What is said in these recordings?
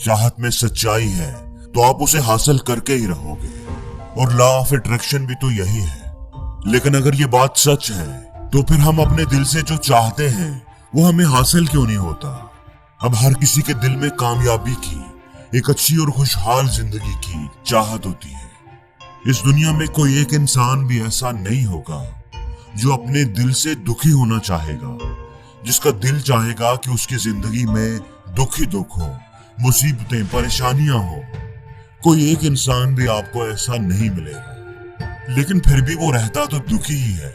चाहत में सच्चाई है तो आप उसे हासिल करके ही रहोगे, और लॉ ऑफ अट्रैक्शन भी तो यही है। लेकिन अगर ये बात सच है तो फिर हम अपने दिल से जो चाहते हैं वो हमें हासिल क्यों नहीं होता? अब हर किसी के दिल में कामयाबी की, एक अच्छी और खुशहाल जिंदगी की चाहत होती है। इस दुनिया में कोई एक इंसान भी ऐसा नहीं होगा जो अपने दिल से दुखी होना चाहेगा, जिसका दिल चाहेगा कि उसकी जिंदगी में दुख ही दुख हो, मुसीबतें परेशानियां हो। कोई एक इंसान भी आपको ऐसा नहीं मिलेगा, लेकिन फिर भी वो रहता तो दुखी ही है।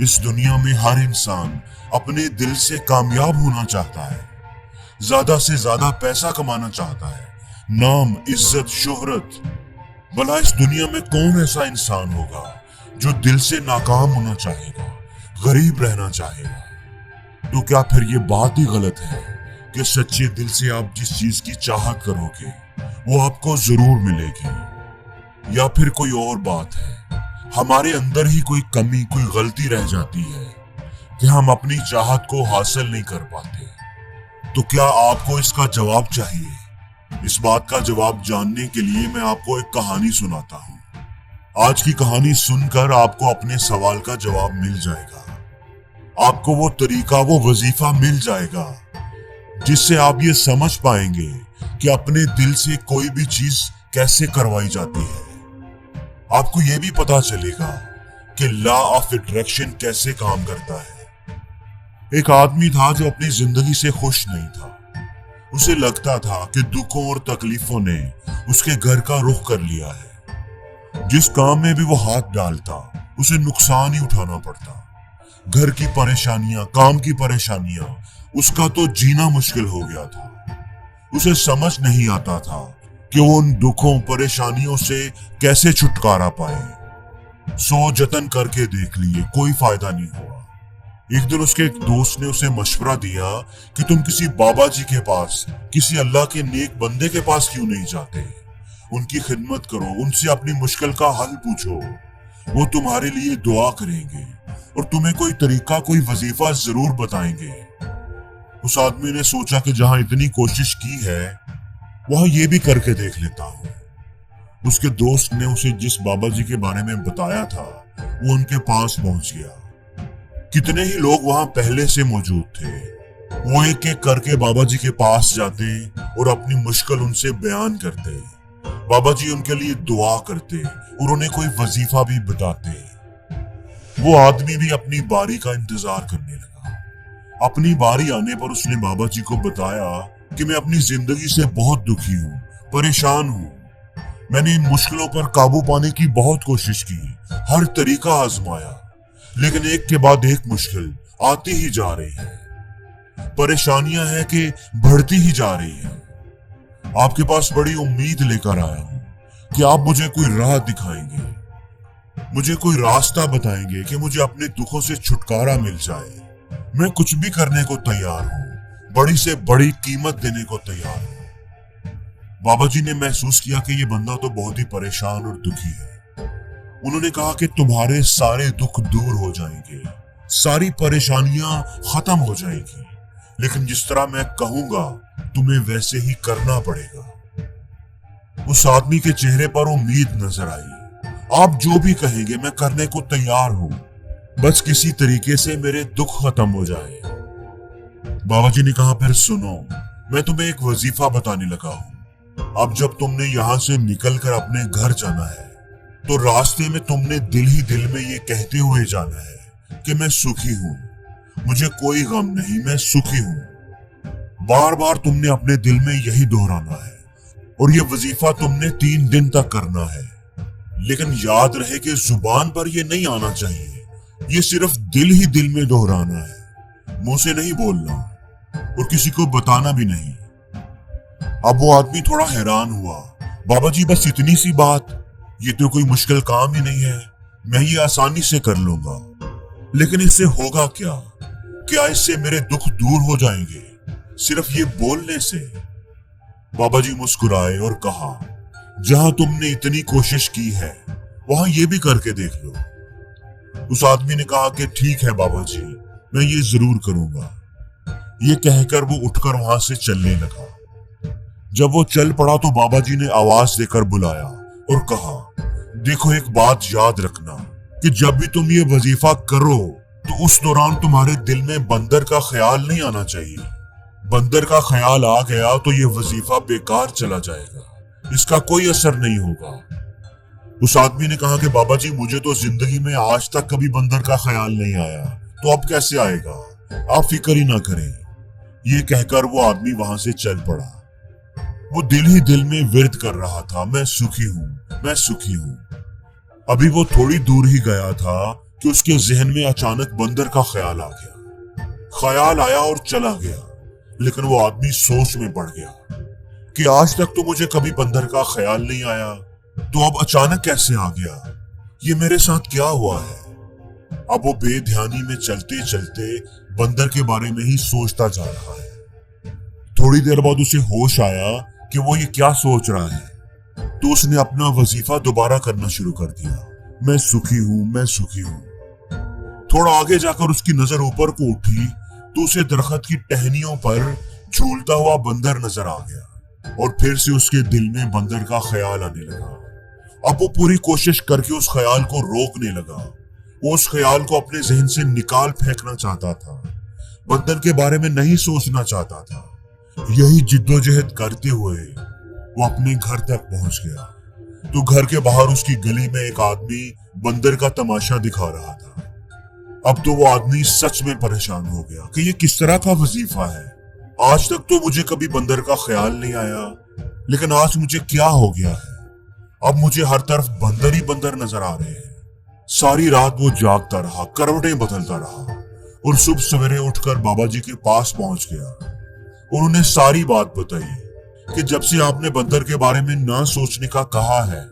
इस दुनिया में हर इंसान अपने दिल से कामयाब होना चाहता है, ज्यादा से ज्यादा पैसा कमाना चाहता है, नाम, इज्जत, शोहरत। भला इस दुनिया में कौन ऐसा इंसान होगा जो दिल से नाकाम होना चाहेगा, गरीब रहना चाहेगा? तो क्या फिर ये बात ही गलत है कि सच्चे दिल से आप जिस चीज की चाहत करोगे वो आपको जरूर मिलेगी? या फिर कोई और बात है, हमारे अंदर ही कोई कमी, कोई गलती रह जाती है कि हम अपनी चाहत को हासिल नहीं कर पाते? तो क्या आपको इसका जवाब चाहिए? इस बात का जवाब जानने के लिए मैं आपको एक कहानी सुनाता हूँ। आज की कहानी सुनकर आपको अपने सवाल का जवाब मिल जाएगा। आपको वो तरीका, वो वजीफा मिल जाएगा जिससे आप ये समझ पाएंगे कि अपने दिल से कोई भी चीज कैसे करवाई जाती है। आपको ये भी पता चलेगा कि लॉ ऑफ अट्रैक्शन कैसे काम करता है। एक आदमी था जो अपनी जिंदगी से खुश नहीं था। उसे लगता था कि दुखों और तकलीफों ने उसके घर का रुख कर लिया है। जिस काम में भी वो हाथ डालता उसे नुकसान ही उठाना पड़ता। घर की परेशानियां, काम की परेशानियां, उसका तो जीना मुश्किल हो गया था। उसे समझ नहीं आता था कि वो उन दुखों, परेशानियों से कैसे छुटकारा पाए। सौ जतन करके देख लिए, कोई फायदा नहीं हुआ। एक दिन उसके एक दोस्त ने उसे मशवरा दिया कि तुम किसी बाबा जी के पास, किसी अल्लाह के नेक बंदे के पास क्यों नहीं जाते? उनकी खिदमत करो, उनसे अपनी मुश्किल का हल पूछो, वो तुम्हारे लिए दुआ करेंगे और तुम्हें कोई तरीका, कोई वजीफा जरूर बताएंगे। उस आदमी ने सोचा कि जहां इतनी कोशिश की है वहां ये भी करके देख लेता हूं। उसके दोस्त ने उसे जिस बाबा जी के बारे में बताया था वो उनके पास पहुंच गया। कितने ही लोग वहां पहले से मौजूद थे। वो एक एक करके बाबा जी के पास जाते और अपनी मुश्किल उनसे बयान करते। बाबा जी उनके लिए दुआ करते और उन्हें कोई वजीफा भी बताते। वो आदमी भी अपनी बारी का इंतजार करने लगा। अपनी बारी आने पर उसने बाबा जी को बताया कि मैं अपनी जिंदगी से बहुत दुखी हूँ, परेशान हूँ। मैंने इन मुश्किलों पर काबू पाने की बहुत कोशिश की, हर तरीका आजमाया, लेकिन एक के बाद एक मुश्किल आती ही जा रही है। परेशानियां हैं कि बढ़ती ही जा रही है। आपके पास बड़ी उम्मीद लेकर आया हूं कि आप मुझे कोई राह दिखाएंगे, मुझे कोई रास्ता बताएंगे कि मुझे अपने दुखों से छुटकारा मिल जाए। मैं कुछ भी करने को तैयार हूं, बड़ी से बड़ी कीमत देने को तैयार हूं। बाबा जी ने महसूस किया कि ये बंदा तो बहुत ही परेशान और दुखी है। उन्होंने कहा कि तुम्हारे सारे दुख दूर हो जाएंगे, सारी परेशानियां खत्म हो जाएगी, लेकिन जिस तरह मैं कहूंगा तुम्हें वैसे ही करना पड़ेगा। उस आदमी के चेहरे पर उम्मीद नजर आई। आप जो भी कहेंगे मैं करने को तैयार हूं, बस किसी तरीके से मेरे दुख खत्म हो जाए। बाबा जी ने कहा फिर सुनो, मैं तुम्हें एक वजीफा बताने लगा हूं। अब जब तुमने यहां से निकलकर अपने घर जाना है तो रास्ते में तुमने दिल ही दिल में ये कहते हुए जाना है कि मैं सुखी हूं, मुझे कोई गम नहीं, मैं सुखी हूं। बार बार तुमने अपने दिल में यही दोहराना है और ये वजीफा तुमने 3 दिन तक करना है। लेकिन याद रहे कि जुबान पर ये नहीं आना चाहिए, ये सिर्फ दिल ही दिल में दोहराना है, मुंह से नहीं बोलना और किसी को बताना भी नहीं। अब वो आदमी थोड़ा हैरान हुआ। बाबा जी बस इतनी सी बात, ये तो कोई मुश्किल काम ही नहीं है, मैं ये आसानी से कर लूंगा। लेकिन इससे होगा क्या? क्या इससे मेरे दुख दूर हो जाएंगे सिर्फ ये बोलने से? बाबा जी मुस्कुराए और कहा, जहां तुमने इतनी कोशिश की है वहां ये भी करके देख लो। उस आदमी ने कहा कि ठीक है बाबा जी, मैं ये जरूर करूंगा। ये कहकर वो उठकर वहां से चलने लगा। जब वो चल पड़ा तो बाबा जी ने आवाज देकर बुलाया और कहा, देखो एक बात याद रखना कि जब भी तुम ये वजीफा करो तो उस दौरान तुम्हारे दिल में बंदर का ख्याल नहीं आना चाहिए। बंदर का ख्याल आ गया तो ये वजीफा बेकार चला जाएगा, इसका कोई असर नहीं होगा। उस आदमी ने कहा कि बाबा जी मुझे तो जिंदगी में आज तक कभी बंदर का ख्याल नहीं आया, तो अब कैसे आएगा, आप फिक्र ही ना करें। ये कहकर वो आदमी वहां से चल पड़ा। वो दिल ही दिल में विर्द कर रहा था, मैं सुखी हूं, मैं सुखी हूं। अभी वो थोड़ी दूर ही गया था कि उसके जहन में अचानक बंदर का ख्याल आ गया। ख्याल आया और चला गया, लेकिन वो आदमी सोच में पड़ गया कि आज तक तो मुझे कभी बंदर का ख्याल नहीं आया, तो अब अचानक कैसे आ गया, ये मेरे साथ क्या हुआ है। अब वो बेध्यानी में चलते चलते बंदर के बारे में ही सोचता जा रहा है। थोड़ी देर बाद उसे होश आया कि वो ये क्या सोच रहा है, तो उसने अपना वजीफा दोबारा करना शुरू कर दिया, मैं सुखी हूं, मैं सुखी हूं। थोड़ा आगे जाकर उसकी नजर ऊपर को उठी तो उसे दरख्त की टहनियों पर झूलता हुआ बंदर नजर आ गया और फिर से उसके दिल में बंदर का ख्याल आने लगा। अब वो पूरी कोशिश करके उस ख्याल को रोकने लगा। वो उस ख्याल को अपने जहन से निकाल फेंकना चाहता था, बंदर के बारे में नहीं सोचना चाहता था। यही जिद्दोजहद करते हुए वो अपने घर तक पहुंच गया तो घर के बाहर उसकी गली में एक आदमी बंदर का तमाशा दिखा रहा था। अब तो वो आदमी सच में परेशान हो गया कि ये किस तरह का वजीफा है। आज तक तो मुझे कभी बंदर का ख्याल नहीं आया, लेकिन आज मुझे क्या हो गया है। अब मुझे हर तरफ बंदर ही बंदर नजर आ रहे हैं। सारी रात वो जागता रहा, करवटें बदलता रहा और सुबह सवेरे उठकर बाबा जी के पास पहुंच गया और उन्हें सारी बात बताई कि जब से आपने बंदर के बारे में ना सोचने का कहा है,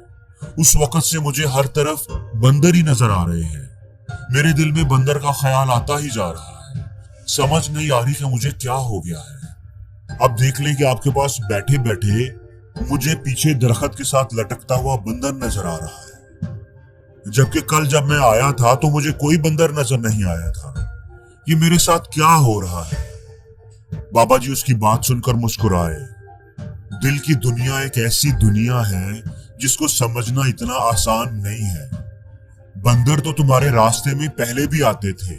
उस वक्त से मुझे हर तरफ बंदर ही नजर आ रहे हैं। मेरे दिल में बंदर का ख्याल आता ही जा रहा है, समझ नहीं आ रही कि मुझे क्या हो गया है। अब देख लें कि आपके पास बैठे बैठे मुझे पीछे दरख्त के साथ लटकता हुआ बंदर नजर आ रहा है, जबकि कल जब मैं आया था तो मुझे कोई बंदर नजर नहीं आया था। ये मेरे साथ क्या हो रहा है। बाबा जी उसकी बात सुनकर मुस्कुराए। दिल की दुनिया एक ऐसी दुनिया है जिसको समझना इतना आसान नहीं है। बंदर तो तुम्हारे रास्ते में पहले भी आते थे।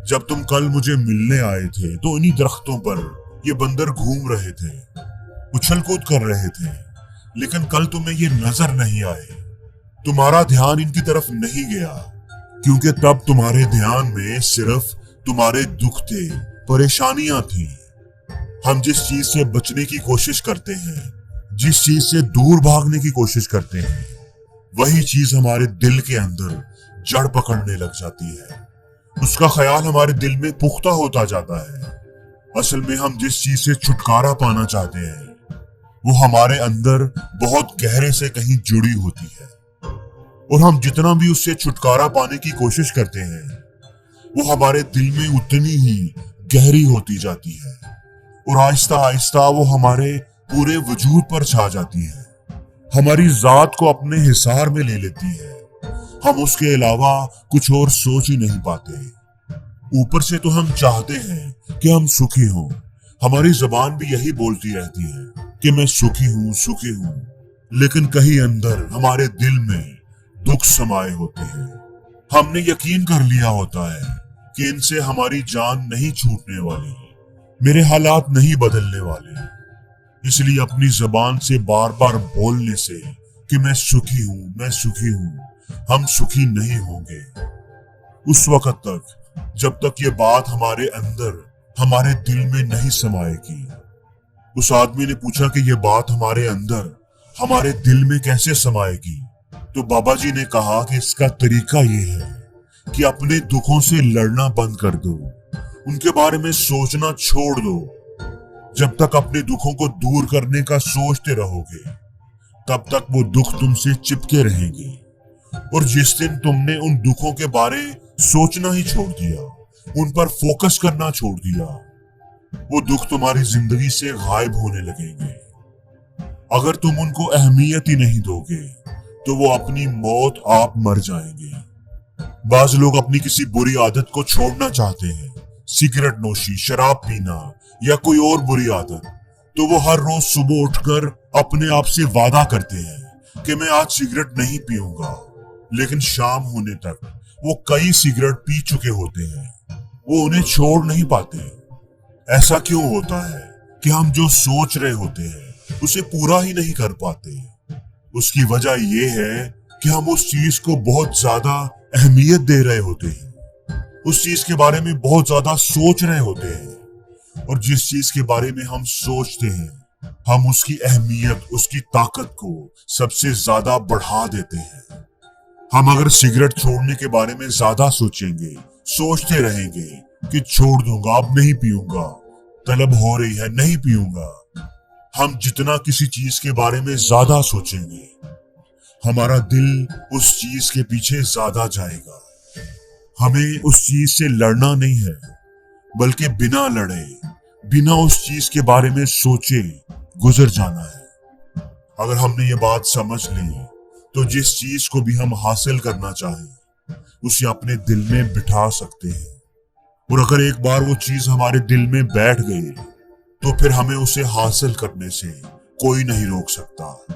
जब तुम कल मुझे मिलने आए थे तो इन्हीं दरख्तों पर ये बंदर घूम रहे थे, उछल कूद कर रहे थे, लेकिन कल तुम्हें ये नजर नहीं आए। तुम्हारा ध्यान इनकी तरफ नहीं गया क्योंकि तब तुम्हारे ध्यान में सिर्फ तुम्हारे दुख थे, परेशानियां थी। हम जिस चीज से बचने की कोशिश करते हैं, जिस चीज से दूर भागने की कोशिश करते हैं, वही चीज हमारे दिल के अंदर जड़ पकड़ने लग जाती है। उसका ख्याल हमारे दिल में पुख्ता होता जाता है। असल में हम जिस चीज से छुटकारा पाना चाहते हैं वो हमारे अंदर बहुत गहरे से कहीं जुड़ी होती है, और हम जितना भी उससे छुटकारा पाने की कोशिश करते हैं वो हमारे दिल में उतनी ही गहरी होती जाती है और आहिस्ता आहिस्ता वो हमारे पूरे वजूद पर छा जाती है, हमारी जात को अपने हिसार में ले लेती है। हम उसके अलावा कुछ और सोच ही नहीं पाते। ऊपर से तो हम चाहते हैं कि हम सुखी हों, हमारी जुबान भी यही बोलती रहती है कि मैं सुखी हूं, सुखी हूं, लेकिन कहीं अंदर हमारे दिल में दुख समाये होते हैं। हमने यकीन कर लिया होता है कि इनसे हमारी जान नहीं छूटने वाली, मेरे हालात नहीं बदलने वाले, इसलिए अपनी जुबान से बार बार बोलने से कि मैं सुखी हूं, मैं सुखी हूं, हम सुखी नहीं होंगे। उस वक्त तक जब तक ये बात हमारे अंदर, हमारे दिल में नहीं समाएगी। उस आदमी ने पूछा कि ये बात हमारे अंदर, हमारे दिल में कैसे समाएगी? तो बाबा जी ने कहा कि इसका तरीका ये है कि अपने दुखों से लड़ना बंद कर दो, उनके बारे में सोचना छोड़ दो। जब तक अपने दुखों को दूर करने का सोचते रहोगे तब तक वो दुख तुमसे चिपके रहेंगे, और जिस दिन तुमने उन दुखों के बारे सोचना ही छोड़ दिया, उन पर फोकस करना छोड़ दिया, वो दुख तुम्हारी जिंदगी से गायब होने लगेंगे। अगर तुम उनको अहमियत ही नहीं दोगे तो वो अपनी मौत आप मर जाएंगे। बाज लोग अपनी किसी बुरी आदत को छोड़ना चाहते हैं, सिगरेट नोशी, शराब पीना या कोई और बुरी आदत, तो वो हर रोज सुबह उठकर अपने आप से वादा करते हैं कि मैं आज सिगरेट नहीं पीऊंगा, लेकिन शाम होने तक वो कई सिगरेट पी चुके होते हैं। वो उन्हें छोड़ नहीं पाते। ऐसा क्यों होता है कि हम जो सोच रहे होते हैं उसे पूरा ही नहीं कर पाते? उसकी वजह ये है कि हम उस चीज को बहुत ज्यादा अहमियत दे रहे होते हैं, उस चीज के बारे में बहुत ज्यादा सोच रहे होते हैं, और जिस चीज के बारे में हम सोचते हैं हम उसकी अहमियत, उसकी ताकत को सबसे ज्यादा बढ़ा देते हैं। हम अगर सिगरेट छोड़ने के बारे में ज्यादा सोचेंगे, सोचते रहेंगे कि छोड़ दूंगा, अब नहीं पीऊंगा, तलब हो रही है, नहीं पीऊंगा, हम जितना किसी चीज के बारे में ज्यादा सोचेंगे हमारा दिल उस चीज के पीछे ज्यादा जाएगा। हमें उस चीज से लड़ना नहीं है, बल्कि बिना लड़े, बिना उस चीज के बारे में सोचे गुजर जाना है। अगर हमने ये बात समझ ली तो जिस चीज को भी हम हासिल करना चाहें उसे अपने दिल में बिठा सकते हैं, और अगर एक बार वो चीज हमारे दिल में बैठ गई तो फिर हमें उसे हासिल करने से कोई नहीं रोक सकता।